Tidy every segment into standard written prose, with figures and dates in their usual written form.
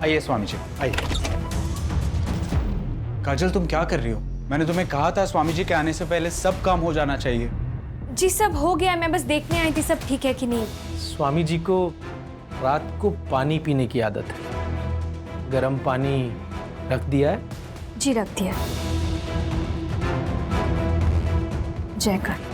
आइए स्वामी जी, आइए। काजल, तुम क्या कर रही हो? मैंने तुम्हें कहा था स्वामी जी के आने से पहले सब काम हो जाना चाहिए। जी सब हो गया, मैं बस देखने आई थी सब ठीक है कि नहीं। स्वामी जी को रात को पानी पीने की आदत है। गर्म पानी रख दिया है? जी रख दिया। जयकर।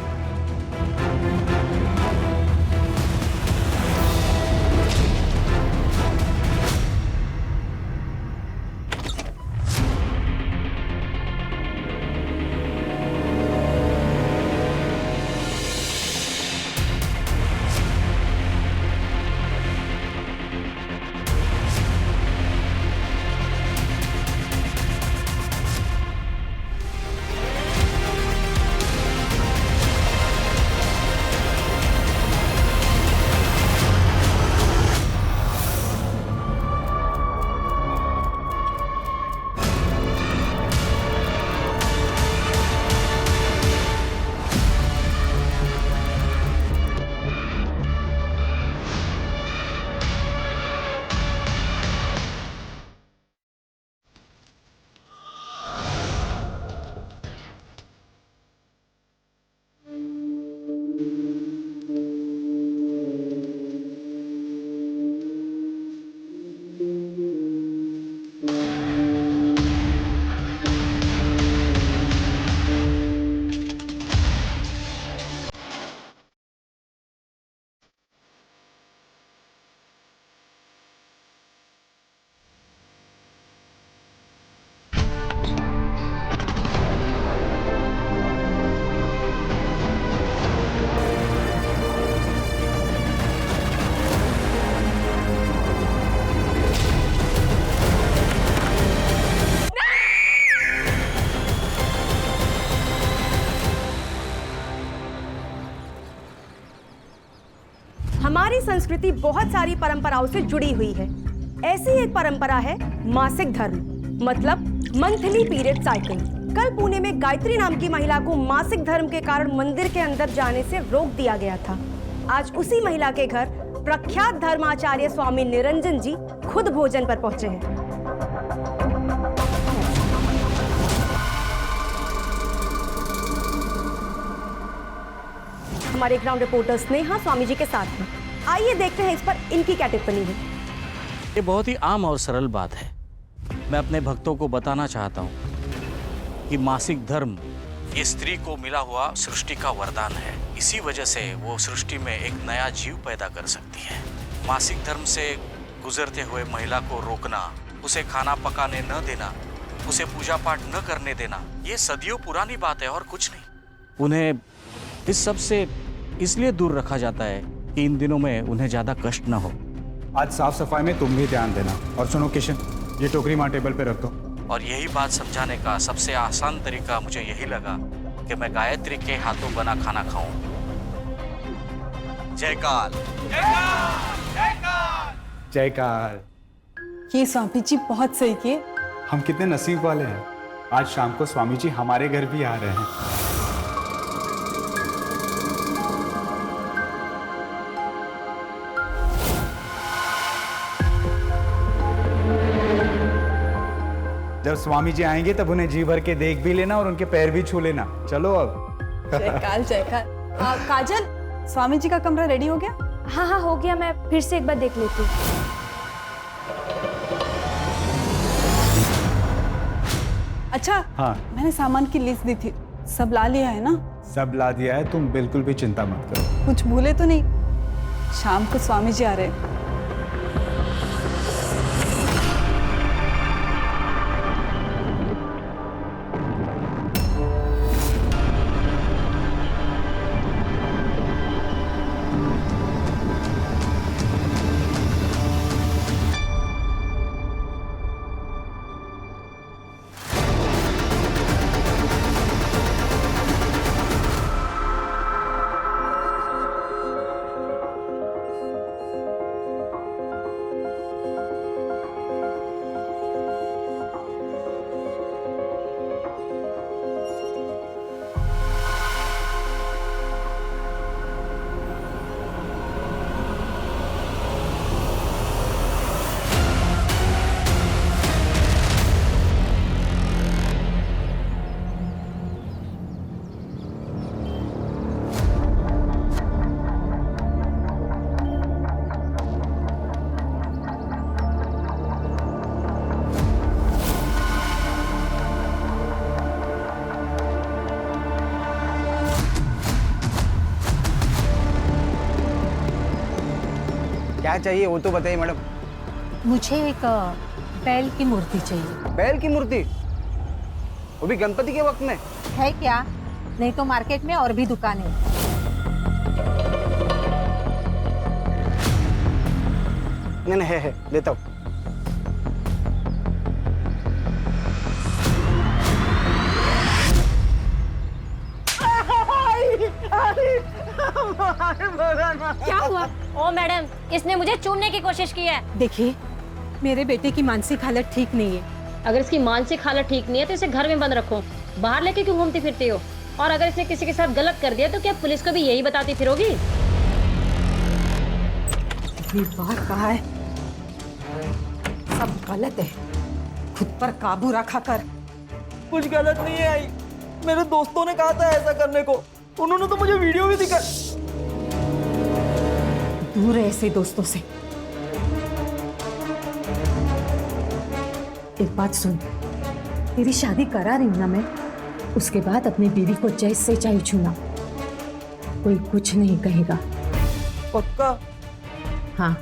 हमारी संस्कृति बहुत सारी परंपराओं से जुड़ी हुई है। ऐसी एक परंपरा है मासिक धर्म, मतलब मंथली पीरियड साइकिल। कल पुणे में गायत्री नाम की महिला को मासिक धर्म के कारण मंदिर के अंदर जाने से रोक दिया गया था। आज उसी महिला के घर प्रख्यात धर्माचार्य स्वामी निरंजन जी खुद भोजन पर पहुंचे हैं। हमारे ग्राउंड रिपोर्टर स्नेहा स्वामी जी के साथ हैं। आइए देखते हैं इस पर इनकी क्या टिप्पणी है। ये बहुत ही आम और सरल बात है। मैं अपने भक्तों को बताना चाहता हूँ कि मासिक धर्म ये स्त्री को मिला हुआ सृष्टि का वरदान है। इसी वजह से वो सृष्टि में एक नया जीव पैदा कर सकती है। मासिक धर्म से गुजरते हुए महिला को रोकना, उसे खाना पकाने न देना, उसे पूजा पाठ न करने देना, ये सदियों पुरानी बात है और कुछ नहीं। उन्हें इस सब से इसलिए दूर रखा जाता है कि इन दिनों में उन्हें ज्यादा कष्ट न हो। आज साफ सफाई में तुम भी ध्यान देना। और सुनो किशन, ये टोकरी माँ टेबल पे रख दो। और यही बात समझाने का सबसे आसान तरीका मुझे यही लगा कि मैं गायत्री के हाथों बना खाना खाऊं। जय काल। जय काल। ये स्वामी जी बहुत सही किए। हम कितने नसीब वाले हैं, आज शाम को स्वामी जी हमारे घर भी आ रहे हैं। जब स्वामी जी आएंगे तब उन्हें जी भर के देख भी लेना और उनके पैर भी छू लेना। चलो अब। जयकाल जयकाल। काजल, स्वामी जी का कमरा रेडी हो गया? हाँ हाँ हो गया, मैं फिर से एक बार देख लेती हूँ। अच्छा हाँ, मैंने सामान की लिस्ट दी थी, सब ला लिया है ना? सब ला दिया है, तुम बिल्कुल भी चिंता मत करो। कुछ भूले तो नहीं? शाम को स्वामी जी आ रहे हैं। क्या चाहिए वो तो बताइए मैडम। मुझे एक बैल की मूर्ति चाहिए। बैल की मूर्ति? वो भी गणपति के वक्त में? है क्या? नहीं तो मार्केट में और भी दुकानें। नहीं है, देता हूँ। क्या हुआ? ओ मैडम, इसने मुझे चूमने की कोशिश की है। देखिए, मेरे बेटे की मानसिक हालत ठीक नहीं है। अगर इसकी मानसिक हालत ठीक नहीं है तो इसे घर में बंद रखो। बाहर लेके क्यों घूमती फिरती हो? और अगर इसने किसी के साथ गलत कर दिया तो क्या पुलिस को भी यही बताती फिरोगी? इतनी बार कहा है, सब गलत है। खुद पर काबू रखा कर। कुछ गलत नहीं है आई, मेरे दोस्तों ने कहा था ऐसा करने को, उन्होंने तो मुझे वीडियो भी दिखा। दूर है ऐसे दोस्तों से। एक बात सुन, तेरी शादी करा रही हूं ना मैं, उसके बाद अपनी बीवी को जैसे चाहे छूना, कोई कुछ नहीं कहेगा। पक्का? हाँ,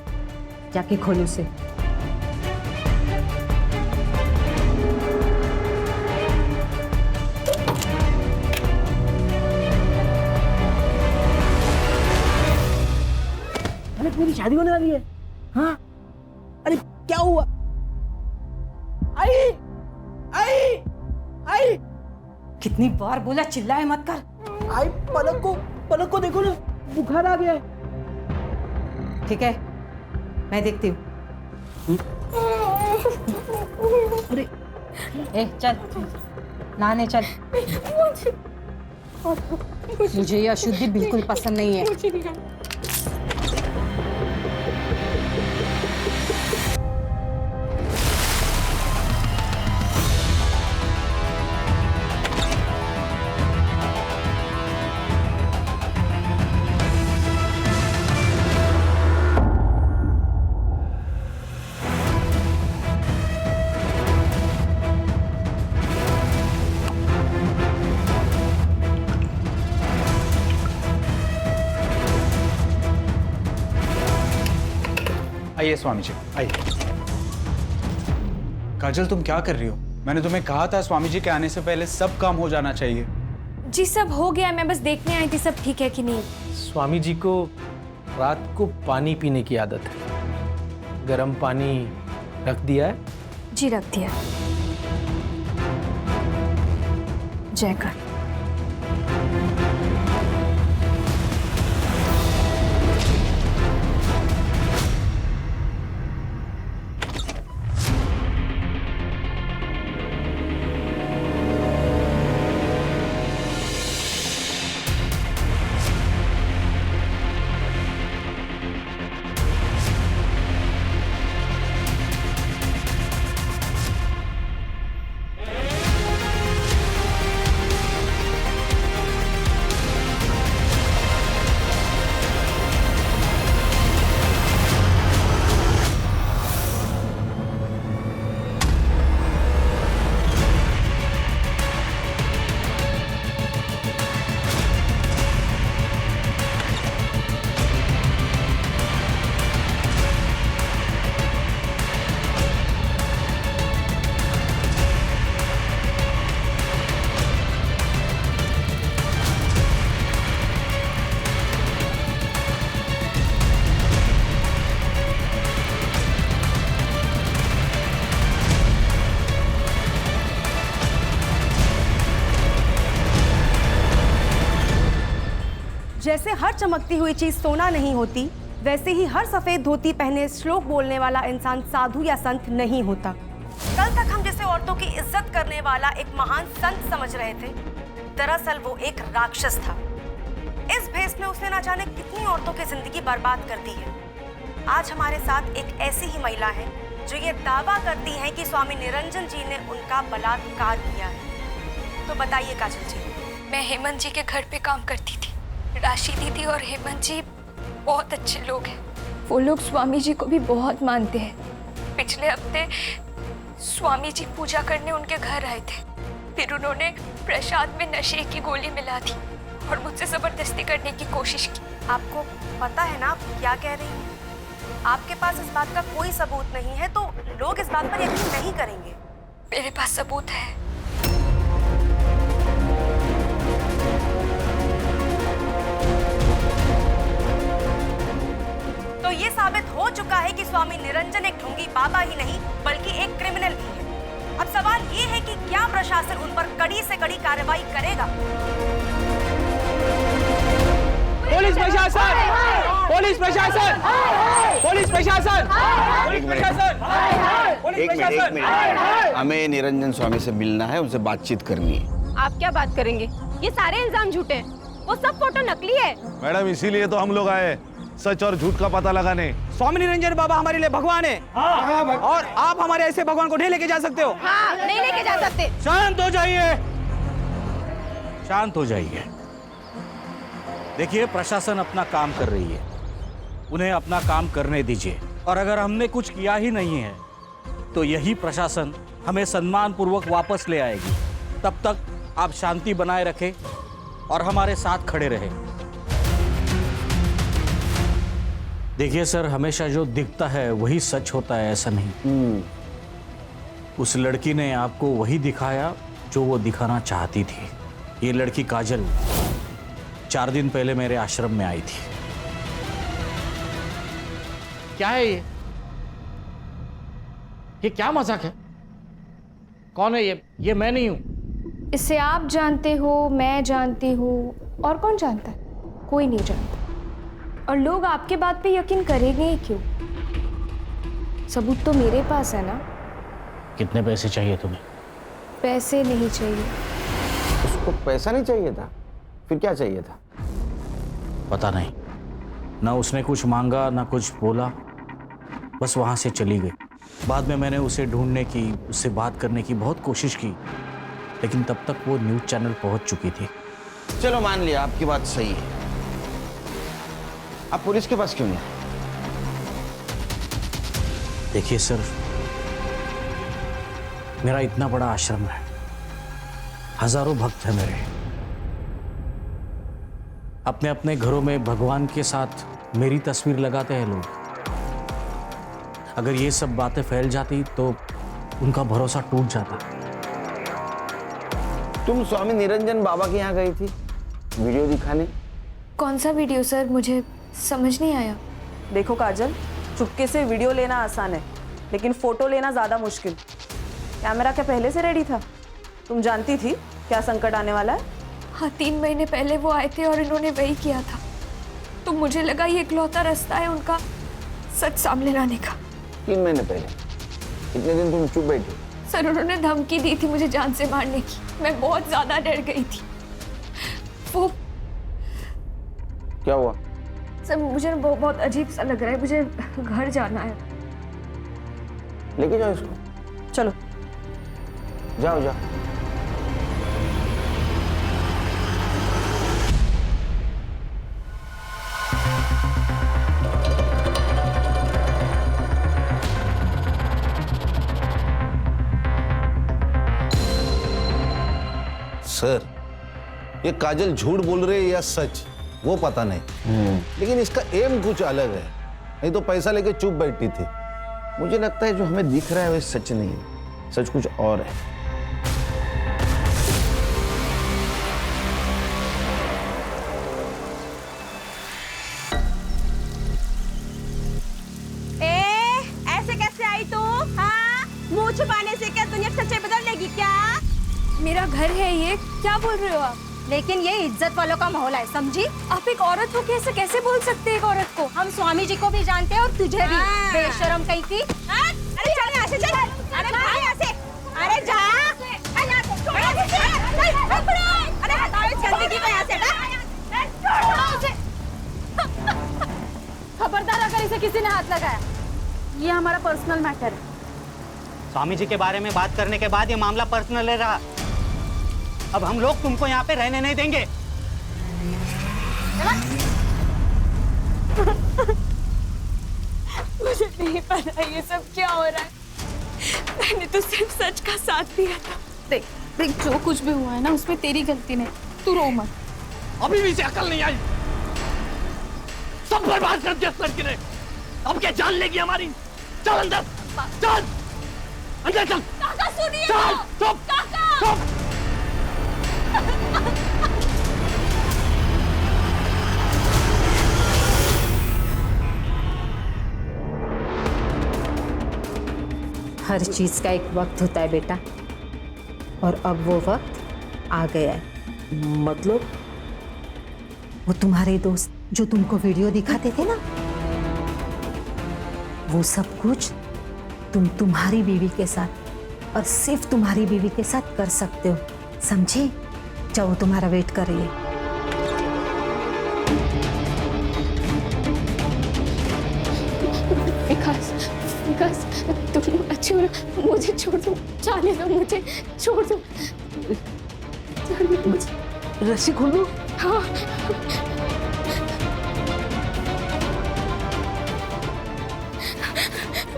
जाके खोल उसे। अरे मेरी शादी होने वाली है। हाँ, अरे क्या हुआ? आई आई आई, कितनी बार बोला चिल्लाए मत कर। आई पलक को देखो ना, बुखार आ गया है। ठीक है, मैं देखती हूँ। अरे ए चल, नहाने चल। मुझे ये अशुद्धि बिल्कुल पसंद नहीं है। आइए स्वामी जी, आइए। काजल, तुम क्या कर रही हो? मैंने तुम्हें कहा था स्वामी जी के आने से पहले सब काम हो जाना चाहिए। जी सब हो गया, मैं बस देखने आई थी सब ठीक है कि नहीं। स्वामी जी को रात को पानी पीने की आदत है। गर्म पानी रख दिया है? जी रख दिया। जयकर। जैसे हर चमकती हुई चीज सोना नहीं होती, वैसे ही हर सफेद धोती पहने श्लोक बोलने वाला इंसान साधु या संत नहीं होता। कल तक हम जिसे औरतों की इज्जत करने वाला एक महान संत समझ रहे थे, दरअसल वो एक राक्षस था। इस भेष में उसने ना जाने कितनी औरतों की जिंदगी बर्बाद कर दी है। आज हमारे साथ एक ऐसी ही महिला है जो ये दावा करती है कि स्वामी निरंजन जी ने उनका बलात्कार किया है। तो बताइए काजल जी। मैं हेमंत जी के घर पे काम करती थी। राशि दीदी और हेमंत जी बहुत अच्छे लोग हैं। वो लोग स्वामी जी को भी बहुत मानते हैं। पिछले हफ्ते स्वामी जी पूजा करने उनके घर आए थे, फिर उन्होंने प्रसाद में नशे की गोली मिला दी और मुझसे जबरदस्ती करने की कोशिश की। आपको पता है ना आप क्या कह रही हैं? आपके पास इस बात का कोई सबूत नहीं है तो लोग इस बात पर यकीन नहीं करेंगे। मेरे पास सबूत है। तो ये साबित हो चुका है कि स्वामी निरंजन एक ढोंगी बाबा ही नहीं बल्कि एक क्रिमिनल भी है। अब सवाल ये है कि क्या प्रशासन उन पर कड़ी से कड़ी कार्रवाई करेगा। पुलिस प्रशासन, पुलिस प्रशासन, पुलिस प्रशासन, पुलिस प्रशासन, पुलिस प्रशासन। हमें निरंजन स्वामी से मिलना है, उनसे बातचीत करनी है। आप क्या बात करेंगे? ये सारे इल्जाम झूठे हैं, वो सब फोटो नकली है। मैडम इसीलिए तो हम लोग आए, सच और झूठ का पता लगाने। स्वामी निरंजन बाबा हमारे लिए भगवान है। और आप हमारे ऐसे भगवान को नहीं लेके जा सकते हो। हाँ, नहीं लेके जा सकते। शांत हो जाइए, शांत हो जाइए। देखिए, प्रशासन अपना काम कर रही है, उन्हें अपना काम करने दीजिए। और अगर हमने कुछ किया ही नहीं है तो यही प्रशासन हमें सम्मान पूर्वक वापस ले आएगी। तब तक आप शांति बनाए रखें और हमारे साथ खड़े रहें। देखिए सर, हमेशा जो दिखता है वही सच होता है, ऐसा नहीं। उस लड़की ने आपको वही दिखाया जो वो दिखाना चाहती थी। ये लड़की काजल 4 दिन पहले मेरे आश्रम में आई थी। क्या है ये क्या मजाक है? कौन है ये मैं नहीं हूं। इसे आप जानते हो, मैं जानती हूँ, और कौन जानता है? कोई नहीं जानता। और लोग आपके बात पे यकीन करेंगे ही क्यों? सबूत तो मेरे पास है ना। कितने पैसे चाहिए तुम्हें? पैसे नहीं चाहिए। उसको पैसा नहीं चाहिए था, फिर क्या चाहिए था? पता नहीं, ना उसने कुछ मांगा ना कुछ बोला, बस वहां से चली गई। बाद में मैंने उसे ढूंढने की, उससे बात करने की बहुत कोशिश की, लेकिन तब तक वो न्यूज़ चैनल पहुंच चुकी थी। चलो मान लिया आपकी बात सही है, आप पुलिस के पास क्यों नहीं? देखिए सर, मेरा इतना बड़ा आश्रम है, हजारों भक्त हैं मेरे। अपने अपने घरों में भगवान के साथ मेरी तस्वीर लगाते हैं लोग। अगर ये सब बातें फैल जाती तो उनका भरोसा टूट जाता। तुम स्वामी निरंजन बाबा के यहाँ गई थी वीडियो दिखाने? कौन सा वीडियो सर? मुझे समझ नहीं आया। देखो काजल, चुपके से वीडियो लेना आसान है, लेकिन फोटो लेना ज्यादा मुश्किल। कैमरा क्या पहले से रेडी था? तुम जानती थी क्या संकट आने वाला है? हाँ, 3 महीने पहले वो आए थे और इन्होंने वही किया था, तो मुझे लगा ये इकलौता रास्ता है उनका सच सामने लाने का। 3 महीने पहले? कितने दिन तुम चुप बैठी? सर, उन्होंने धमकी दी थी मुझे जान से मारने की। मैं बहुत ज्यादा डर गई थी। वो क्या हुआ? सर, मुझे बहुत अजीब सा लग रहा है, मुझे घर जाना है। लेके जाओ इसको। चलो जाओ जाओ। सर, ये काजल झूठ बोल रहे है या सच, वो पता नहीं, लेकिन इसका एम कुछ अलग है। नहीं तो पैसा लेके चुप बैठी थी। मुझे लगता है जो हमें दिख रहा है वो सच नहीं है, सच कुछ और है। ऐसे कैसे आई तू? हाँ, मुंह छुपाने से क्या दुनिया सच्चाई बदल लेगी क्या? मेरा घर है ये, क्या बोल रहे हो आप? लेकिन ये इज्जत वालों का माहौल है, समझी? आप एक औरत हो, कैसे बोल सकते हैं एक औरत को? हम स्वामी जी को भी जानते हैं और तुझे भी। बेशरम कहीं थी। अरे चल यहाँ से, चल। अरे भाग यहाँ से। अरे जा। अरे हटाओ इस गंदगी को यहाँ से, खबरदार अगर इसे किसी ने हाथ लगाया। ये हमारा पर्सनल मैटर है। स्वामी जी के बारे में बात करने के बाद ये मामला पर्सनल रहा। अब हम लोग तुमको यहाँ पे रहने नहीं देंगे। मुझे नहीं पता ये सब क्या हो रहा है। मैंने तो सिर्फ सच का साथ दिया था। देख जो कुछ भी हुआ है ना, उसमें तेरी गलती नहीं। तू रो मत। अभी भी इसे अकल नहीं आई, सब बर्बाद कर दिया लड़की ने। अब क्या जान लेगी हमारी? चल अंदर, चल अंदर चल। काका सुनिए, चल चुप चुप। हर चीज का एक वक्त होता है बेटा, और अब वो वक्त आ गया है। मतलब? वो तुम्हारे दोस्त जो तुमको वीडियो दिखाते थे ना, वो सब कुछ तुम तुम्हारी बीवी के साथ और सिर्फ तुम्हारी बीवी के साथ कर सकते हो, समझे? जाओ, तुम्हारा वेट कर रही है। विकास तुम अच्छे हो ना? मुझे छोड़ दो, जाने दो, मुझे छोड़ दो, जाने दो मुझे। रस्सी खोल दो। हाँ।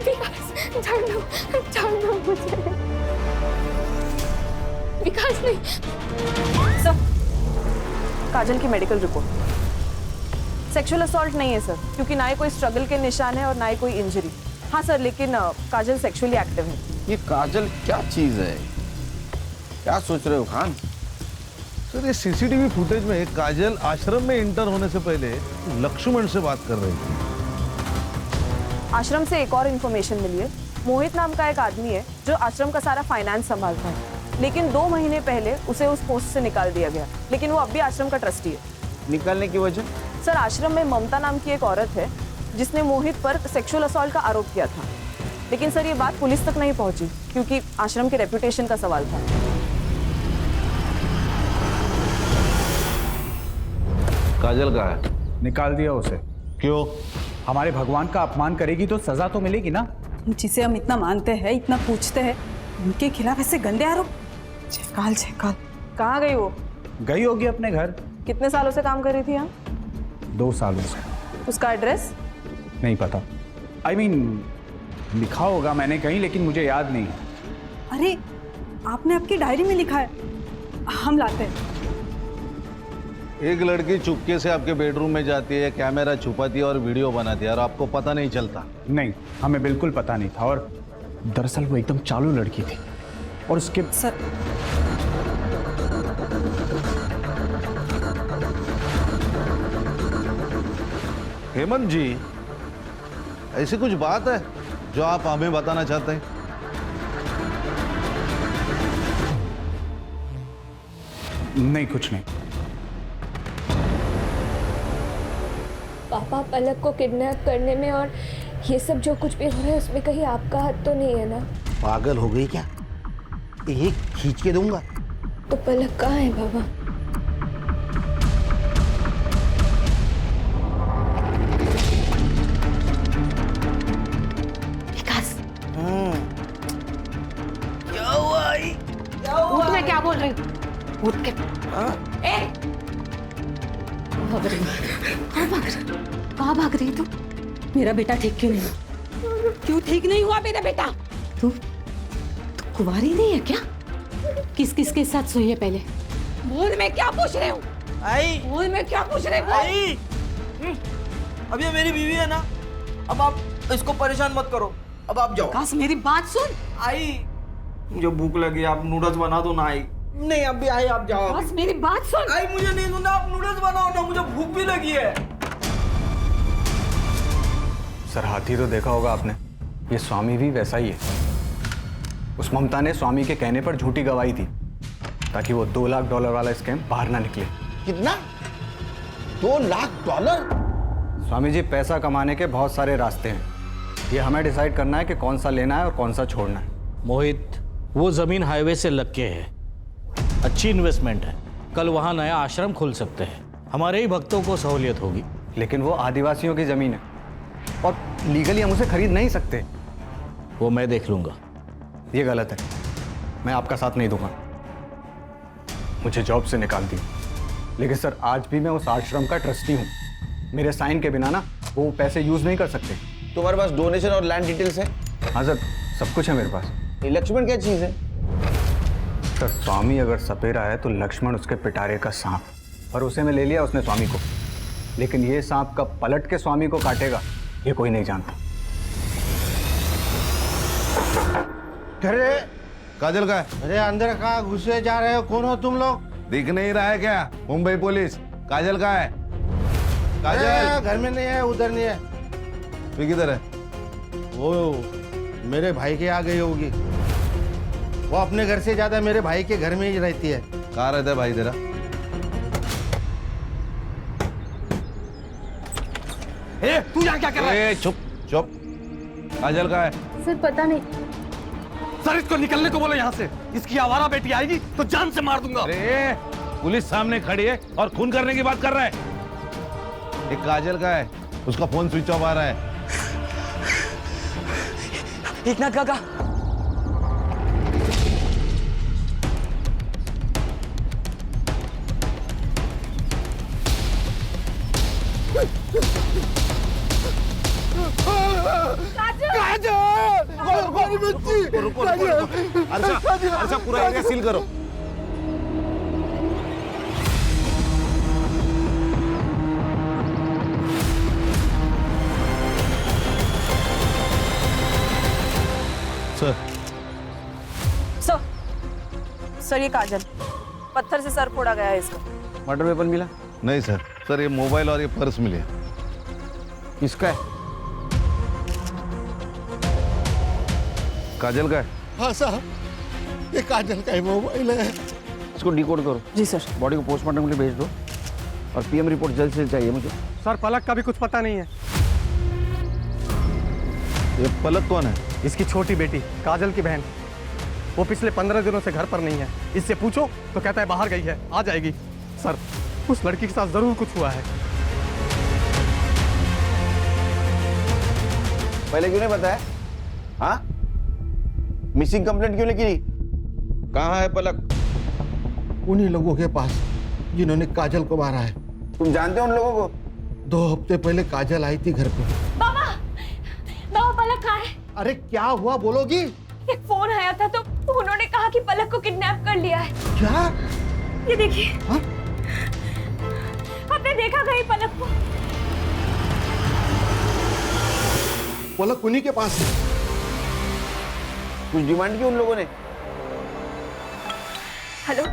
विकास छोड़ दो मुझे। विकास नहीं। सर, काजल की मेडिकल रिपोर्ट। सेक्सुअल असॉल्ट नहीं है सर, क्योंकि ना ही कोई स्ट्रगल के निशान है और ना ही कोई इंजरी। हाँ सर, लेकिन काजल सेक्सुअली एक्टिव है। ये काजल क्या चीज है? क्या सोच रहे हो खान? सर ये सीसीटीवी फुटेज में काजल आश्रम में इंटर होने से पहले लक्ष्मण से बात कर रही थी। आश्रम से एक और इन्फॉर्मेशन मिली है। मोहित नाम का एक आदमी है जो आश्रम का सारा फाइनेंस संभालता है, लेकिन 2 महीने पहले उसे उस पोस्ट से निकाल दिया गया, लेकिन वो अब भी आश्रम का ट्रस्टी है। निकालने की वजह? सर, आश्रम में ममता नाम की एक औरत है जिसने मोहित पर सेक्सुअल असॉल्ट का आरोप किया था, लेकिन सर ये बात पुलिस तक नहीं पहुंची क्योंकि आश्रम के रेपुटेशन का सवाल था। काजल कहाँ है? निकाल दिया उसे। क्यों? हमारे भगवान का अपमान करेगी तो सजा तो मिलेगी ना। जिसे हम इतना मानते हैं, इतना पूछते हैं, उनके खिलाफ ऐसे गंदे आरोप। जयकाल जयकाल। कहाँ गई वो? गई होगी अपने घर। कितने सालों से काम कर रही थी यहाँ? 2 सालों से। उसका एड्रेस? नहीं पता। I mean, लिखा होगा मैंने कहीं, लेकिन मुझे याद नहीं। अरे आपने आपकी डायरी में लिखा है, हम लाते हैं। एक लड़की चुपके से आपके बेडरूम में जाती है, कैमरा छुपाती है और वीडियो बनाती है और आपको पता नहीं चलता? नहीं, हमें बिल्कुल पता नहीं था, और दरअसल वो एकदम चालू लड़की थी। और उसके सर, हेमंत जी, ऐसी कुछ बात है जो आप हमें बताना चाहते हैं? नहीं, कुछ नहीं। पापा, पलक को किडनैप करने में और ये सब जो कुछ भी हो रहा है उसमें कहीं आपका हाथ तो नहीं है ना? पागल हो गई क्या? एक खींच के दूंगा। तो पलक कहाँ है बाबा? विकास, क्या हुआ? उठ, मैं क्या बोल रही हूँ? उठ के भाग रही। कहाँ भाग रही तू? मेरा बेटा ठीक क्यों नहीं? क्यों ठीक नहीं हुआ मेरा बेटा? तू कुंवारी नहीं है क्या? किस किस के साथ सोई है पहले? बोल, मैं क्या पूछ रही हूँ? आई, बोल, मैं क्या पूछ रही हूँ? आई, अब ये मेरी बीवी है ना, अब आप इसको परेशान मत करो, अब आप जाओ। विकास, मेरी बात सुन। आई, मुझे भूख लगी, आप नूडल्स बना दो ना। आई नहीं, अभी आई, आप जाओ। बस मेरी बात सुन। आई, मुझे नहीं सुनना, आप नूडल्स बनाओ ना, मुझे भूख भी लगी है। सर, हाथी तो देखा होगा आपने, ये स्वामी भी वैसा ही है। उस ममता ने स्वामी के कहने पर झूठी गवाही थी ताकि वो $2 लाख वाला स्कैम बाहर ना निकले। कितना? $2 लाख? स्वामी जी, पैसा कमाने के बहुत सारे रास्ते हैं, ये हमें डिसाइड करना है कि कौन सा लेना है और कौन सा छोड़ना है। मोहित, वो जमीन हाईवे से लग के है, अच्छी इन्वेस्टमेंट है। कल वहाँ नया आश्रम खुल सकते हैं, हमारे ही भक्तों को सहूलियत होगी। लेकिन वो आदिवासियों की जमीन है और लीगली हम उसे खरीद नहीं सकते। वो मैं देख लूंगा। ये गलत है, मैं आपका साथ नहीं दूंगा। मुझे जॉब से निकाल दिया, लेकिन सर आज भी मैं उस आश्रम का ट्रस्टी हूँ। मेरे साइन के बिना ना वो पैसे यूज नहीं कर सकते। तुम्हारे पास डोनेशन और लैंड डिटेल्स है? हाँ सर, सब कुछ है मेरे पास। ये लक्ष्मण क्या चीज है? सर, स्वामी अगर सपेरा है तो लक्ष्मण उसके पिटारे का सांप, और उसे में ले लिया उसने स्वामी को। लेकिन ये सांप कब पलट के स्वामी को काटेगा ये कोई नहीं जानता। अरे काजल का है? अरे अंदर कहाँ घुसे जा रहे हो? कौन हो तुम लोग? दिख नहीं रहा है क्या? मुंबई पुलिस। काजल का है? काजल अरे, घर में नहीं है, उधर नहीं है। तू किधर है? वो मेरे भाई के आ गई होगी। वो अपने घर से ज्यादा मेरे भाई के घर में ही रहती है। कहाँ रहता है भाई तेरा? तू यहाँ क्या कर रहा है? चुप चुप। काजल का है? सर पता नहीं। सर इसको निकलने को बोलो यहाँ से। इसकी आवारा बेटी आएगी तो जान से मार दूंगा। अरे पुलिस सामने खड़ी है और खून करने की बात कर रहा है। एक काजल का है, उसका फोन स्विच ऑफ आ रहा है। एकनाथ काका, रुको अर्षा पूरा एरिया सील करो। सर सर ये काजल, पत्थर से सर फोड़ा गया है इसका। मर्डर वेपन मिला? नहीं सर, सर ये मोबाइल और ये पर्स मिले। किसका है? काजल का है? हाँ साहब, ये काजल का ही मोबाइल है। इसको डिकोड करो। जी सर। बॉडी को पोस्टमार्टम के लिए भेज दो और पीएम रिपोर्ट जल्द से जल्द चाहिए मुझे। सर पलक का भी कुछ पता नहीं है। ये पलक कौन है? इसकी छोटी बेटी काजल की बहन। वो पिछले 15 दिनों से घर पर नहीं है। इससे पूछो तो कहता है बाहर गई है, आ जाएगी। सर उस लड़की के साथ जरूर कुछ हुआ है। पहले क्यों नहीं बताया? हाँ, मिसिंग कंप्लेंट क्यों नहीं की? कहाँ है पलक? उन्हीं लोगों के पास जिन्होंने काजल को मारा है। तुम जानते हो उन लोगों को? 2 हफ्ते पहले काजल आई थी घर पे। बाबा, बाबा पलक कहाँ है? अरे क्या हुआ बोलोगी? एक फोन आया था तो उन्होंने कहा कि पलक को किडनैप कर लिया है। क्या? ये देखिए। हाँ? आपने देखा कहीं पलक को? पलक उन्हीं के पास है। कुछ डिमांड की उन लोगों ने? हेलो,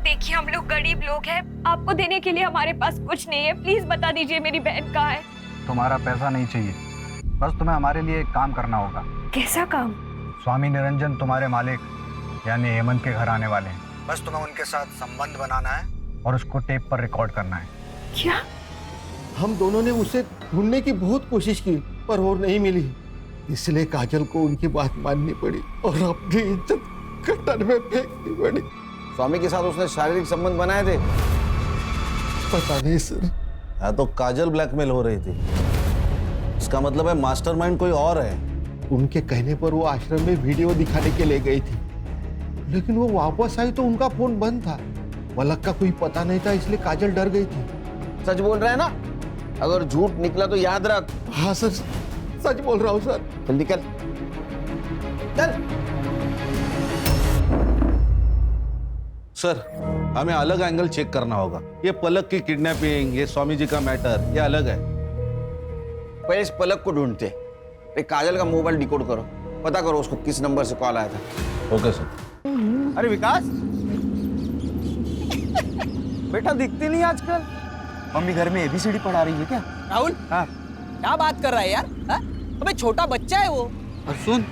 देखिए हम लोग गरीब लोग हैं, आपको देने के लिए हमारे पास कुछ नहीं है। प्लीज बता दीजिए मेरी बहन कहाँ है। तुम्हारा पैसा नहीं चाहिए, बस तुम्हें हमारे लिए एक काम करना होगा। कैसा काम? स्वामी निरंजन तुम्हारे मालिक यानी हेमंत के घर आने वाले हैं। बस तुम्हें उनके साथ संबंध बनाना है और उसको टेप पर रिकॉर्ड करना है। क्या? हम दोनों ने उसे ढूंढने की बहुत कोशिश की पर और नहीं मिली, इसलिए काजल को उनकी बात माननी पड़ी और अपनी इज्जत कटर में फेंकनी पड़ी। स्वामी के साथ उसने शारीरिक संबंध बनाए थे? पता नहीं सर। हाँ तो काजल ब्लैकमेल हो रही थी, इसका मतलब है मास्टरमाइंड कोई और है। उनके कहने पर वो आश्रम में वीडियो दिखाने के लिए गई थी, लेकिन वो वापस आई तो उनका फोन बंद था। पलक का कोई पता नहीं था, इसलिए काजल डर गई थी। सच बोल रहा है ना? अगर झूठ निकला तो याद रख। हाँ सर, सच बोल रहा हूँ सर। जल्दी कर, चल। सर हमें अलग एंगल चेक करना होगा। ये पलक की किडनैपिंग, ये स्वामी जी का मैटर, ये अलग है। पहले इस पलक को ढूंढते। एक काजल का मोबाइल डिकोड करो, पता करो उसको किस नंबर से कॉल आया था। Okay sir. अरे विकास, बेटा दिखती नहीं आजकल। मम्मी घर में ABCD पढ़ा रही है क्या? राहुल, हाँ क्या बात कर रहा है यार? अबे छोटा बच्चा है वो। और सुन,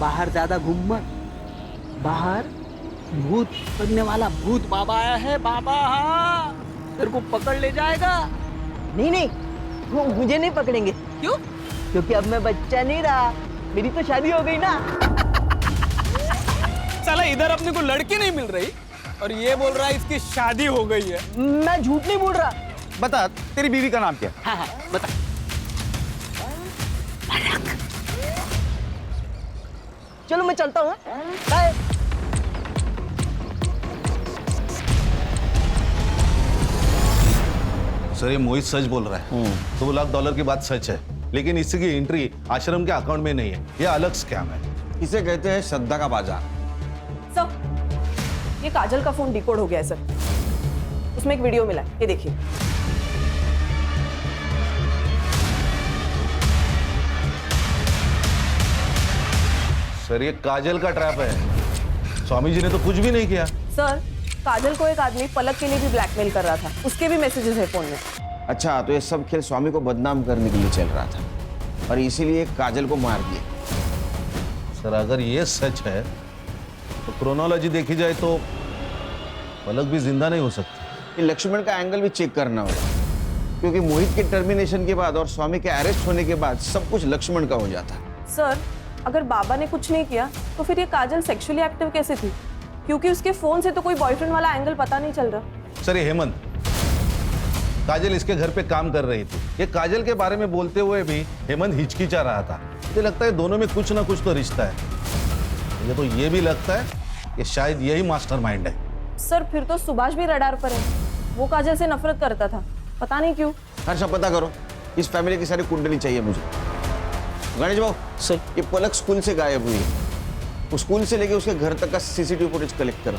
बाहर ज्यादा घूम मत। बाहर भूत बनने वाला भूत बाबा आया है। बाबा हाँ, तेरे को पकड़ ले जाएगा। नहीं नहीं, वो मुझे नहीं पकड़ेंगे। क्यों? क्योंकि अब मैं बच्चा नहीं रहा, मेरी तो शादी हो गई ना। साला इधर अपने को लड़की नहीं मिल रही और ये बोल रहा है इसकी शादी हो गई है। मैं झूठ नहीं बोल रहा। बता तेरी बीवी का नाम क्या? हाँ हाँ बता। चलो मैं चलता हूँ। बाय। सर ये मोहित सच बोल रहा है। $2 लाख की बात सच है, लेकिन इसकी एंट्री आश्रम के अकाउंट में नहीं है। ये अलग स्कैम है। इसे कहते हैं श्रद्धा का बाजार। सर, ये काजल का फोन डिकोड हो गया है सर। उसमें एक वीडियो मिला है, ये देखिए। सर ये काजल का ट्रैप है, स्वामी जी ने तो कुछ भी नहीं किया। सर, काजल को एक आदमी पलक के लिए भी ब्लैकमेल कर रहा था, उसके भी मैसेजेस है फोन में। अच्छा, तो ये सब खेल स्वामी को बदनाम करने के लिए चल रहा था और इसीलिए काजल को मार दिया। सर अगर ये सच है तो क्रोनोलॉजी देखी जाए तो पलक भी जिंदा नहीं हो सकती। ये लक्ष्मण का एंगल भी चेक करना होगा, क्योंकि मोहित के टर्मिनेशन के बाद और स्वामी के अरेस्ट होने के बाद सब कुछ लक्ष्मण का हो जाता। सर, अगर बाबा ने कुछ नहीं किया तो फिर ये काजल सेक्सुअली एक्टिव कैसे थी? क्योंकि उसके फोन से तो कोई बॉयफ्रेंड वाला एंगल पता नहीं चल रहा। सर ये हेमंत, काजल इसके घर पे काम कर रही थी। ये काजल के बारे में बोलते हुए भी हेमंत हिचकिचा रहा था। मुझे लगता है दोनों में कुछ ना कुछ तो रिश्ता है। मुझे तो ये भी लगता है कि शायद यही मास्टरमाइंड है। सर, फिर तो सुभाष भी रडार पर है। वो काजल से नफरत करता था, पता नहीं क्यों। हर्षा, पता करो, इस फैमिली की सारी कुंडली चाहिए मुझे। गणेश भाऊ सर, ये पलक स्कूल से गायब हुई है, उस स्कूल से लेके उसके घर तक का सीसीटीवी फुटेज कलेक्ट करो।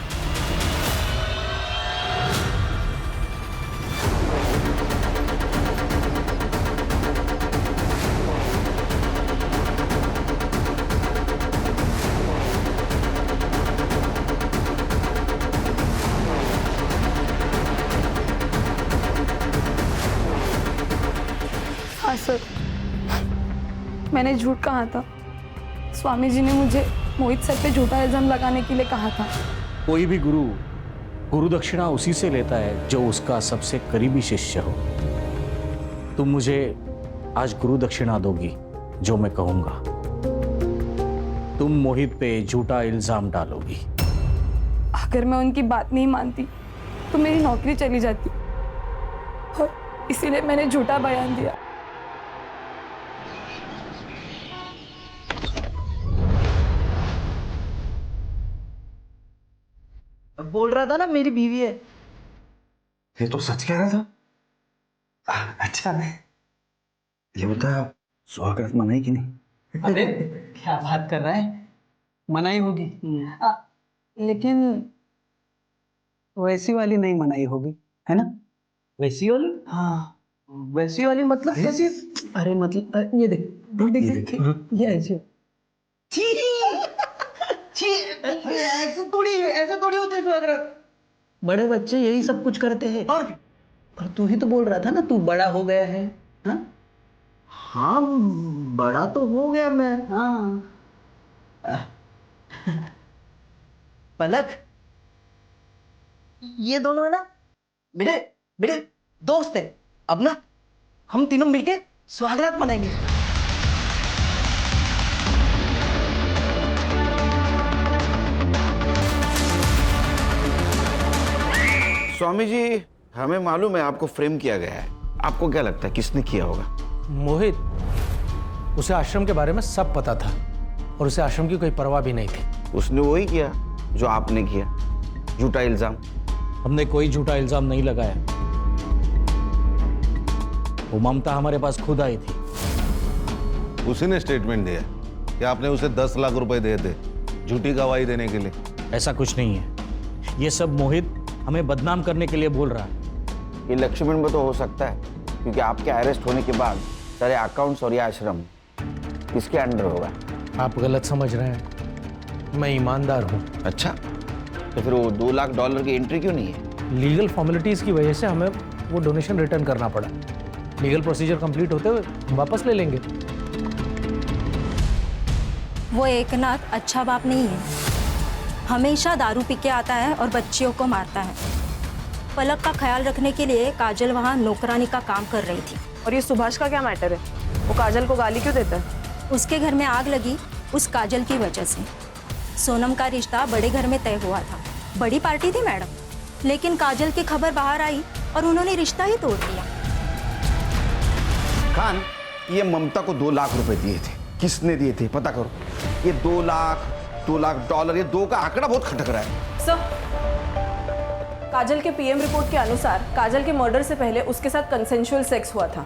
हाँ सर, मैंने झूठ कहा था। स्वामी जी ने मुझे मोहित सर पे झूठा इल्जाम लगाने के लिए कहा था। कोई भी गुरु दक्षिणा उसी से लेता है जो उसका सबसे करीबी शिष्य हो। तुम मुझे आज गुरु दक्षिणा दोगी जो मैं कहूंगा। तुम मोहित पे झूठा इल्जाम डालोगी। अगर मैं उनकी बात नहीं मानती तो मेरी नौकरी चली जाती, और इसीलिए मैंने झूठा बयान दिया। बोल रहा था ना मेरी बीवी है। ये तो सच कह रहा था। अच्छा, ये बता, स्वागत मनाई कि नहीं? अरे क्या बात कर रहा है, मनाई होगी। लेकिन वैसी वाली नहीं मनाई होगी, है ना? वैसी वाली? हाँ। वैसी वाली मतलब कैसी? अरे मतलब ये देख, ये ऐसे। ऐसे थोड़ी होते हैं। बड़े बच्चे यही सब कुछ करते हैं। और तू ही तो बोल रहा था ना तू बड़ा हो गया है। हाँ, बड़ा तो हो गया मैं। हाँ। पलक, ये दोनों है ना मेरे दोस्त है। अब ना हम तीनों मिलके स्वागत मनाएंगे। स्वामी जी, हमें मालूम है आपको फ्रेम किया गया है। आपको क्या लगता है किसने किया होगा? मोहित, उसे आश्रम के बारे में सब पता था और उसे आश्रम की कोई परवाह भी नहीं थी। उसने वही किया जो आपने किया, झूठा इल्जाम। हमने कोई झूठा इल्जाम नहीं लगाया। वो ममता हमारे पास खुद आई थी। उसी ने स्टेटमेंट दिया कि आपने उसे 10 लाख रुपए दिए थे झूठी गवाही देने के लिए। ऐसा कुछ नहीं है। ये सब मोहित हमें बदनाम करने के लिए बोल रहा है। ये लक्ष्मण में तो हो सकता है, क्योंकि आपके अरेस्ट होने के बाद सारे अकाउंट्स और ये आश्रम किसके अंडर होगा? आप गलत समझ रहे हैं, मैं ईमानदार हूँ। अच्छा, तो फिर वो $2 लाख की एंट्री क्यों नहीं है? लीगल फॉर्मेलिटीज की वजह से हमें वो डोनेशन रिटर्न करना पड़ा। लीगल प्रोसीजर कंप्लीट होते हुए हम वापस ले लेंगे। वो एकनाथ अच्छा बाप नहीं है, हमेशा दारू पी के आता है और बच्चियों को मारता है। पलक का ख्याल रखने के लिए काजल वहाँ नौकरानी का काम कर रही थी। और ये सुभाष का क्या मैटर है? वो काजल को गाली क्यों देता है? उसके घर में आग लगी उस काजल की वजह से। सोनम का रिश्ता बड़े घर में तय हुआ था, बड़ी पार्टी थी मैडम, लेकिन काजल की खबर बाहर आई और उन्होंने रिश्ता ही तोड़ दिया। खान, ये ममता को 2 लाख रुपए दिए थे, किसने दिए थे पता करो। ये $2 लाख, ये 2 का आंकड़ा बहुत खटक रहा है। सर, काजल के पीएम रिपोर्ट के अनुसार काजल के मर्डर से पहले उसके साथ कंसेंशुअल सेक्स हुआ था।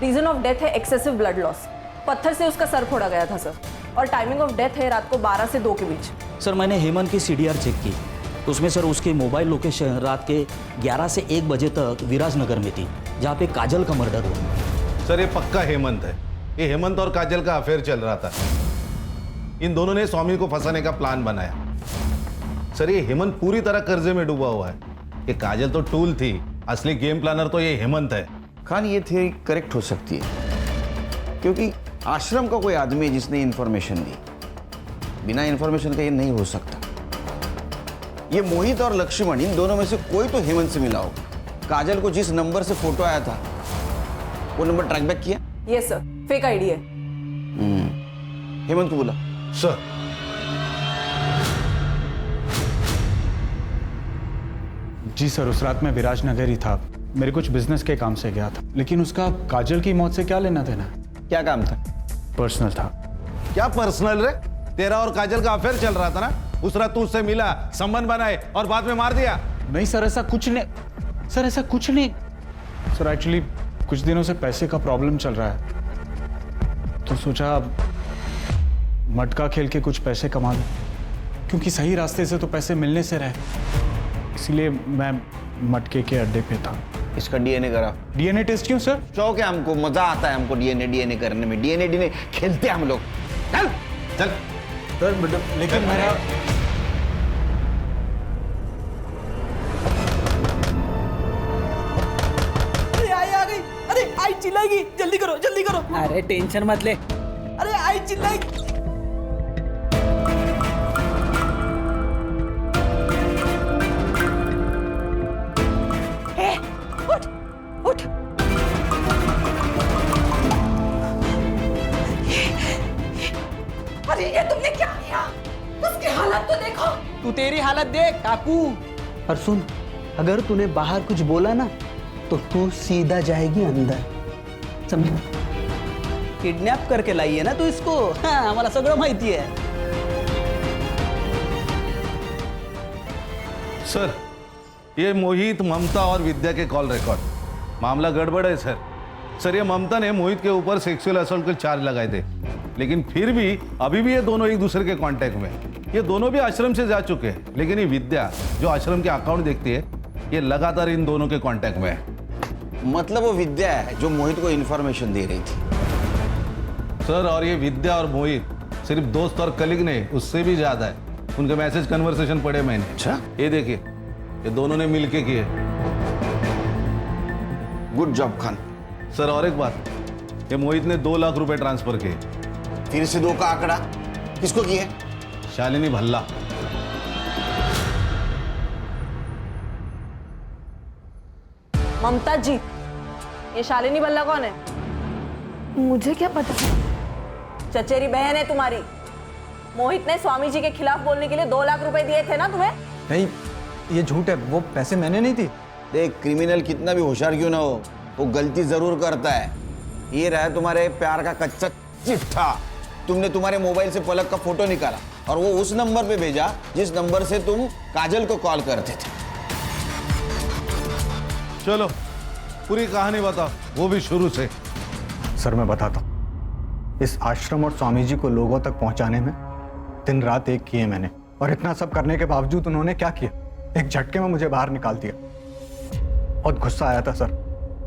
रीजन ऑफ डेथ है एक्सेसिव ब्लड लॉस। पत्थर से उसका सर फोड़ा गया था सर, और टाइमिंग ऑफ डेथ है रात को 12 से 2 के बीच। सर, मैंने हेमंत की CDR चेक की, उसमें सर उसकी मोबाइल लोकेशन रात के 11 से 1 बजे तक विराजनगर में थी, जहाँ पे काजल का मर्डर हुआ। सर ये पक्का हेमंत है। ये हेमंत और काजल का अफेयर चल रहा था। इन दोनों ने स्वामी को फंसाने का प्लान बनाया। सर ये हेमंत पूरी तरह कर्जे में डूबा हुआ है। ये काजल तो टूल थी, असली गेम प्लानर तो ये हेमंत है। खान ये थियरी करेक्ट हो सकती है, क्योंकि आश्रम का कोई आदमी है जिसने इन्फॉर्मेशन दी। बिना इन्फॉर्मेशन का ये नहीं हो सकता। ये मोहित और लक्ष्मण, इन दोनों में से कोई तो हेमंत से मिला होगा। काजल को जिस नंबर से फोटो आया था वो नंबर ट्रैक बैक किया? यस सर, फेक आईडी है। हेमंत को बोला। सर जी सर, उस रात मैं विराजनगर ही था। मेरे कुछ बिजनेस के काम से गया था, लेकिन उसका काजल की मौत से क्या लेना देना? क्या काम था? पर्सनल था। क्या पर्सनल रे? तेरा और काजल का अफेयर चल रहा था ना? उस रात तू उससे मिला, संबंध बनाए और बाद में मार दिया? नहीं सर, ऐसा कुछ नहीं। सर ऐसा कुछ नहीं। सर एक्चुअली कुछ दिनों से पैसे का प्रॉब्लम चल रहा है, तो सोचा मटका खेल के कुछ पैसे कमा लूं, क्योंकि सही रास्ते से तो पैसे मिलने से रहे। इसलिए मैं मटके के अड्डे पे था। इसका डीएनए करा। डीएनए टेस्ट क्यों सर? शौक है हमको, मजा आता है हमको डीएनए करने में। डीएनए खेलते हैं हम लोग। चल चल सर, लेकिन मेरा अरे आई आ गई। अरे आई चिल्लाएगी, जल्दी करो जल्दी करो। अरे टेंशन मत ले। अरे आई चिल्लाएगी। उठ उठ। अरे ये तुमने क्या किया? उसकी हालत तो देखो। तू तेरी हालत देख काकू। और सुन, अगर तूने बाहर कुछ बोला ना तो तू सीधा जाएगी अंदर, समझ? किडनैप करके लाई है ना तू इसको। हाँ, हमारा सगळं माहिती है। सर ये मोहित, ममता और विद्या के कॉल रिकॉर्ड। मामला गड़बड़ है सर। सर ये ममता ने मोहित के ऊपर सेक्सुअल असॉल्ट के चार्ज लगाए थे, लेकिन फिर भी अभी भी ये दोनों एक दूसरे के कांटेक्ट में। ये दोनों भी आश्रम से जा चुके हैं, लेकिन ये विद्या जो आश्रम के अकाउंट देखती है, ये लगातार इन दोनों के कांटेक्ट में है। मतलब वो विद्या है जो मोहित को इन्फॉर्मेशन दे रही थी। सर और ये विद्या और मोहित सिर्फ दोस्त और कलीग नहीं, उससे भी ज्यादा है। उनके मैसेज कन्वर्सेशन पढ़े मैंने। अच्छा, ये देखिए, ये दोनों ने मिलके किए। Good job Khan. सर और एक बात, ये मोहित ने 2 लाख रुपए ट्रांसफर किए। फिर से 2 का आंकड़ा किसको किए? शालिनी भल्ला। ममता जी, ये शालिनी भल्ला कौन है? मुझे क्या पता? चचेरी बहन है तुम्हारी। मोहित ने स्वामी जी के खिलाफ बोलने के लिए 2 लाख रुपए दिए थे ना तुम्हें? नहीं, ये झूठ है। वो पैसे मैंने नहीं दिए। देख, क्रिमिनल कितना भी होशियार क्यों ना हो, वो गलती जरूर करता है। ये रहा तुम्हारे प्यार का कच्चा चिट्ठा। तुमने तुम्हारे मोबाइल से पलक का फोटो निकाला और वो उस नंबर पे भेजा जिस नंबर से तुम काजल को कॉल करते थे। चलो पूरी कहानी बताओ, वो भी शुरू से। सर मैं बताता हूँ। इस आश्रम और स्वामी जी को लोगों तक पहुंचाने में दिन रात एक किए मैंने, और इतना सब करने के बावजूद उन्होंने क्या किया, एक झटके में मुझे बाहर निकाल दिया। बहुत गुस्सा आया था सर,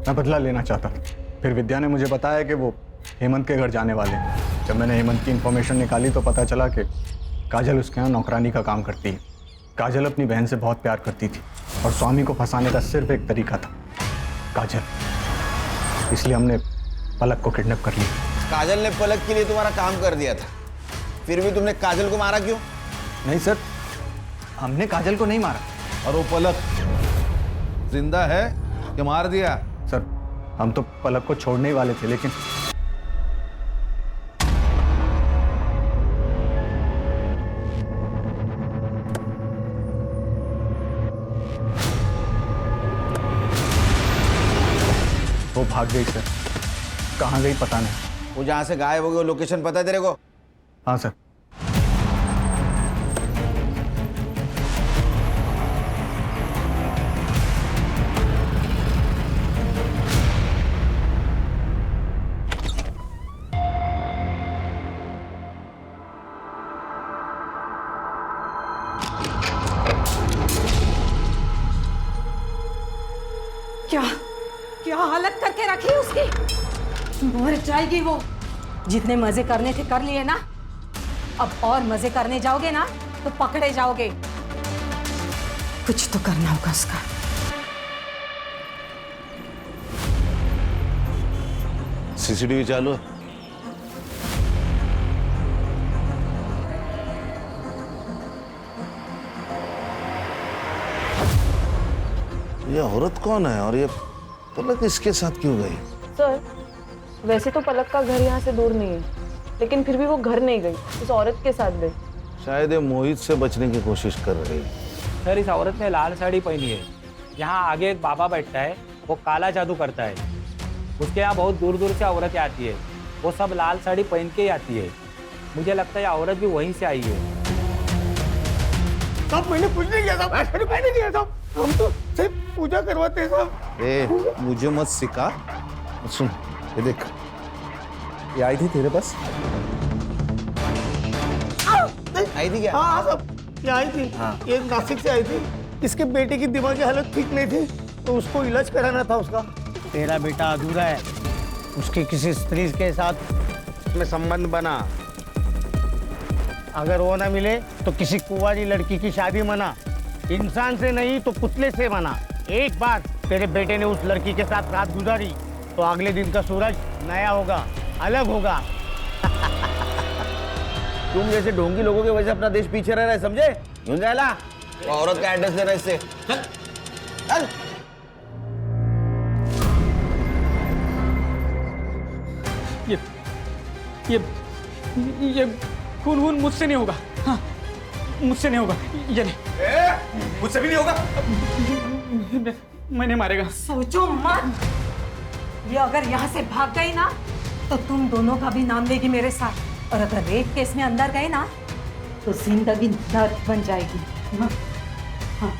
मैं बदला लेना चाहता था। फिर विद्या ने मुझे बताया कि वो हेमंत के घर जाने वाले हैं। जब मैंने हेमंत की इन्फॉर्मेशन निकाली तो पता चला कि काजल उसके यहाँ नौकरानी का काम करती है। काजल अपनी बहन से बहुत प्यार करती थी और स्वामी को फंसाने का सिर्फ एक तरीका था, काजल। इसलिए हमने पलक को किडनैप कर लिया। काजल ने पलक के लिए तुम्हारा काम कर दिया था, फिर भी तुमने काजल को मारा क्यों? नहीं सर, हमने काजल को नहीं मारा। और वो पलक जिंदा है कि मार दिया? सर हम तो पलक को छोड़ने ही वाले थे, लेकिन वो भाग गई सर। कहाँ गई पता नहीं। वो जहां से गायब हो गई, लोकेशन पता है तेरे को? हाँ सर। क्या क्या हालत करके रखी उसकी? मर जाएगी वो। जितने मजे करने थे कर लिए ना, अब और मजे करने जाओगे ना तो पकड़े जाओगे। कुछ तो करना होगा उसका। सीसीटीवी चालू है। ये औरत कौन है और ये पलक इसके साथ क्यों गई? सर, वैसे तो पलक का घर यहाँ से दूर नहीं है, लेकिन फिर भी वो घर नहीं गई, उस औरत के साथ गई। शायद ये मोहित से बचने की कोशिश कर रही है। सर, इस औरत ने लाल साड़ी पहनी है। यहाँ आगे एक बाबा बैठता है, वो काला जादू करता है। उसके यहाँ बहुत दूर दूर से औरतें आती है, वो सब लाल साड़ी पहन के ही आती है। मुझे लगता है औरत भी वहीं से आई है। साहब मैंने कुछ नहीं किया साहब, मैंने नहीं किया साहब, हम तो सिर्फ पूजा करवाते हैं साहब। ए, मुझे मत सिखा। सुन, ये देख, ये आई थी तेरे पास? आई थी क्या? हाँ साहब, ये आई थी। हाँ। ये नासिक से आई थी। इसके बेटे की दिमागी हालत ठीक नहीं थी, तो उसको इलाज कराना था उसका। तेरा बेटा अधूरा है, उसके किसी स्त्री के साथ में संबंध बना, अगर वो ना मिले तो किसी कुंवारी लड़की की शादी मना, इंसान से नहीं तो पुतले से मना। एक बार तेरे बेटे ने उस लड़की के साथ रात गुजारी तो अगले दिन का सूरज नया होगा, अलग होगा। तुम जैसे ढोंगी लोगों की वजह से अपना देश पीछे रह रहा है, समझे? झुंझैला, औरत का एड्रेस देना इससे। चल, चल। ये खून मुझसे नहीं होगा। हाँ, मुझसे नहीं होगा। ये नहीं, मुझसे भी नहीं होगा। मैंने मारेगा। सोचो मत, ये अगर यहाँ से भाग गई ना तो तुम दोनों का भी नाम लेगी मेरे साथ, और अगर रेप केस में अंदर गए ना तो जिंदगी दर्द बन जाएगी। हाँ, हाँ,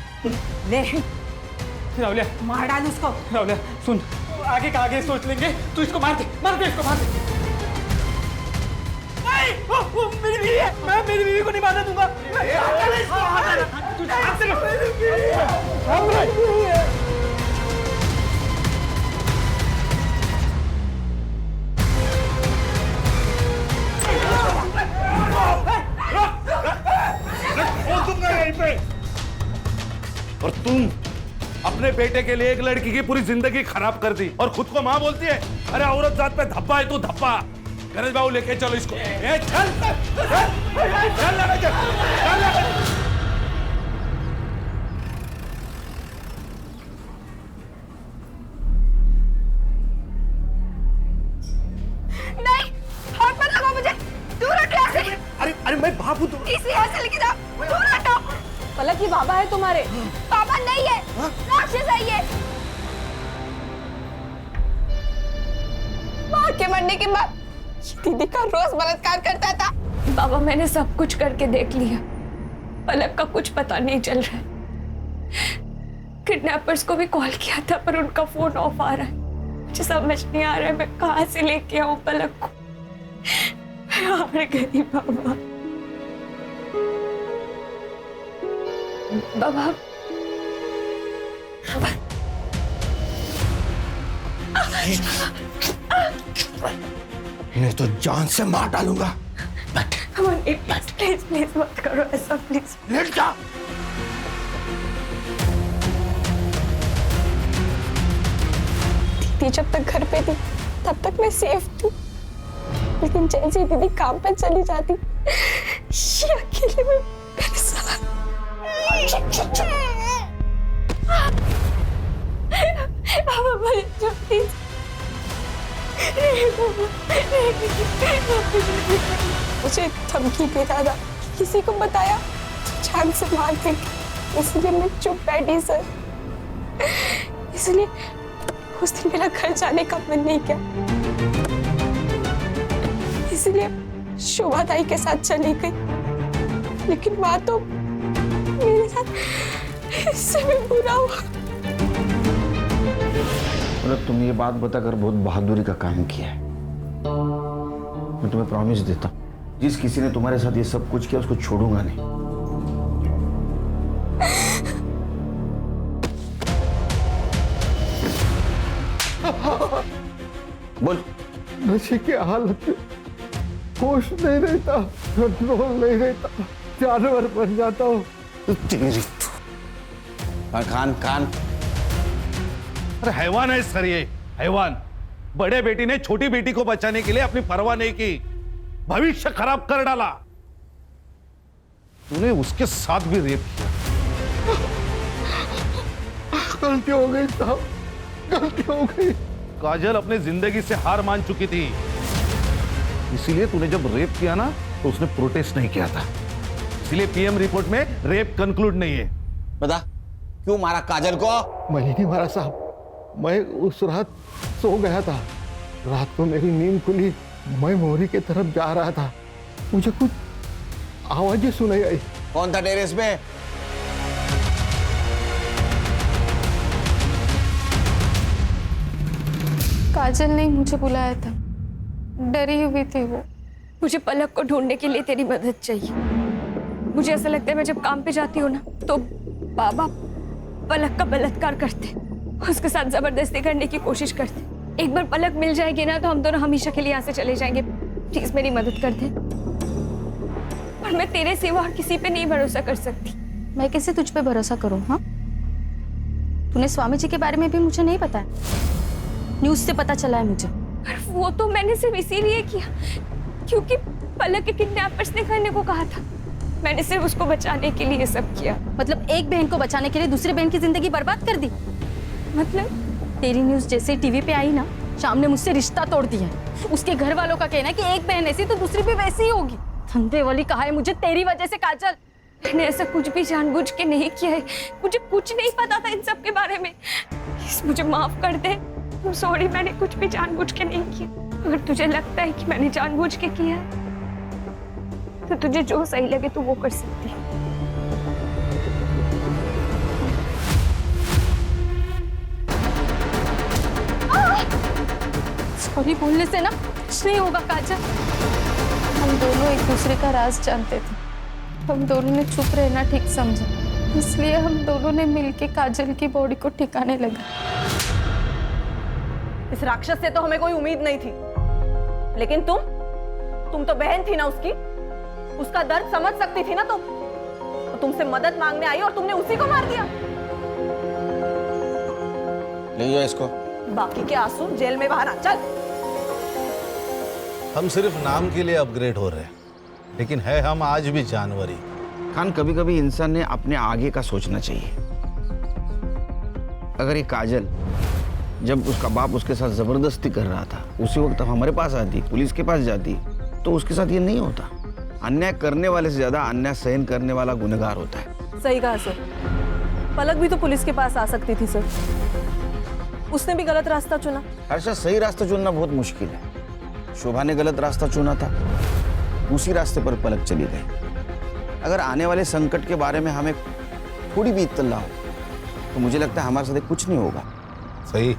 ले रावलिया, मार डाल उसको। रावलिया सुन, आगे का आगे सोच लेंगे। तू इसको मार दे, इसको मार दे। वो मेरी बीवी है, मैं मेरी बीवी को नहीं मारने दूंगा। और तुम अपने बेटे के लिए एक लड़की की पूरी जिंदगी खराब कर दी और खुद को माँ बोलती है। अरे औरत जात पे धब्बा है तू, धब्बा। गणेश बाबू लेके चलो इसको। ए, चल, चल, नहीं, हाथ मत लगाओ मुझे, दूर हटो यहाँ से। अरे मैं बाबू तो इसे यहाँ से लेके जाओ, दूर हटो। पलक, ये बाबा है तुम्हारे? बाबा नहीं है, राक्षस है ये। माँ के मरने के बाद दीदी का रोज बलात्कार करता था। बाबा, मैंने सब कुछ करके देख लिया, पलक का कुछ पता नहीं चल रहा है। किडनैपर्स को भी कॉल किया था पर उनका फोन ऑफ आ रहा है। मुझे समझ नहीं आ रहा है मैं कहाँ से लेके आऊं पलक को। मैं हार गई बाबा। बाबा, मैं तो जान से मार डालूंगा। प्लीज प्लीज मत करो ऐसा, प्लीज। लेट जा। दीदी जब तक घर पे थी तब तक मैं सेफ थी, लेकिन जैसे ही दीदी काम पे चली जाती ये अकेले में मेरे साथ। मुझे धमकी दे रहा था, किसी को बताया तो जान से मार देंगे, इसलिए मैं चुप बैठी सर। इसलिए उस दिन मेरा घर जाने का मन नहीं किया, इसलिए शोभा ताई के साथ चली गई। लेकिन माँ तो मेरे साथ इससे भी बुरा हुआ। मतलब तुमने ये बात बताकर बहुत बहादुरी का काम किया है। मैं तुम्हें प्रॉमिस देता हूँ, जिस किसी ने तुम्हारे साथ ये सब कुछ किया उसको छोड़ूंगा नहीं। बोल। नशे की हालत में होश नहीं रहता। कंट्रोल नहीं रहता, जानवर बन जाता हूँ। खान खान, अरे हैवान है सर, ये हैवान। बड़े बेटी ने छोटी बेटी को बचाने के लिए अपनी परवाह नहीं की, भविष्य खराब कर डाला। तूने उसके साथ भी रेप किया। गलती हो गई साहब, गलती हो गई। काजल अपनी जिंदगी से हार मान चुकी थी, इसीलिए तूने जब रेप किया ना तो उसने प्रोटेस्ट नहीं किया था, इसीलिए पीएम रिपोर्ट में रेप कंक्लूड नहीं है। बता क्यों मारा काजल को? मैंने नहीं मारा साहब, मैं उस रात सो गया था। रात को मेरी नींद खुली, मैं मोरी की तरफ जा रहा था, मुझे कुछ आवाजें सुनाई आई। कौन था टेरेस पे? काजल ने मुझे बुलाया था, डरी हुई थी वो। मुझे पलक को ढूंढने के लिए तेरी मदद चाहिए। मुझे ऐसा लगता है मैं जब काम पे जाती हूँ ना तो बाबा पलक का बलात्कार करते, उसके साथ जबरदस्ती करने की कोशिश करते। एक बार पलक मिल जाएगी ना तो हम दोनों हमेशा के लिए यहाँ से चले जाएंगे। प्लीज मेरी मदद कर दे। और मैं तेरे सिवा और किसी पे नहीं भरोसा कर सकती। मैं कैसे तुझ पे भरोसा करूं? हाँ, तूने स्वामी जी के बारे में भी मुझे नहीं पता है, न्यूज से पता चला है मुझे। वो तो मैंने सिर्फ इसीलिए किया क्योंकि पलक के किडनैपर्स ने करने को कहा था। मैंने सिर्फ उसको बचाने के लिए सब किया। मतलब एक बहन को बचाने के लिए दूसरी बहन की जिंदगी बर्बाद कर दी? मतलब तेरी न्यूज जैसे टीवी पे आई ना, शाम ने मुझसे रिश्ता तोड़ दिया। उसके घर वालों का कहना है कि एक बहन ऐसी तो दूसरी भी वैसी ही होगी। धंधे वाली कहा है मुझे तेरी वजह से काजल। मैंने ऐसा कुछ भी जानबूझ के नहीं किया है, मुझे कुछ नहीं पता था इन सब के बारे में। प्लीज मुझे माफ कर दे। सॉरी, मैंने कुछ भी जानबूझ के नहीं किया। अगर तुझे लगता है कि मैंने जानबूझ के किया है तो तुझे जो सही लगे तो वो कर सकती है। सॉरी बोलने से ना कुछ नहीं होगा काजल। हम दोनों एक दूसरे का राज जानते थे, हम दोनों ने चुप रहना ठीक समझा, इसलिए हम दोनों ने मिलके काजल की बॉडी को ठिकाने लगा। इस राक्षस से तो हमें कोई उम्मीद नहीं थी, लेकिन तुम तो बहन थी ना उसकी, उसका दर्द समझ सकती थी ना तुम। तो तुमसे मदद मांगने आई और तुमने उसी को मार दिया। ले जाओ इसको। बाकी के आंसू जेल में बहाना। चल। हम सिर्फ नाम के लिए अपग्रेड हो रहे हैं, लेकिन है हम आज भी जानवर ही। खान, कभी कभी इंसान ने अपने आगे का सोचना चाहिए। अगर ये काजल जब उसका बाप उसके साथ जबरदस्ती कर रहा था उसी वक्त हमारे पास आती, पुलिस के पास जाती, तो उसके साथ ये नहीं होता। अन्याय करने वाले से ज्यादा अन्याय सहन करने वाला गुनहगार होता है। सही कहा सर। पलक भी तो पुलिस के पास आ सकती थी सर, उसने भी गलत रास्ता चुना। हर्षा, सही रास्ता चुनना बहुत मुश्किल है। शोभा ने गलत रास्ता चुना था, उसी रास्ते पर पलक चली गई। अगर आने वाले संकट के बारे में हमें थोड़ी भी इत्तला हो तो मुझे लगता है हमारे साथ कुछ नहीं होगा। सही।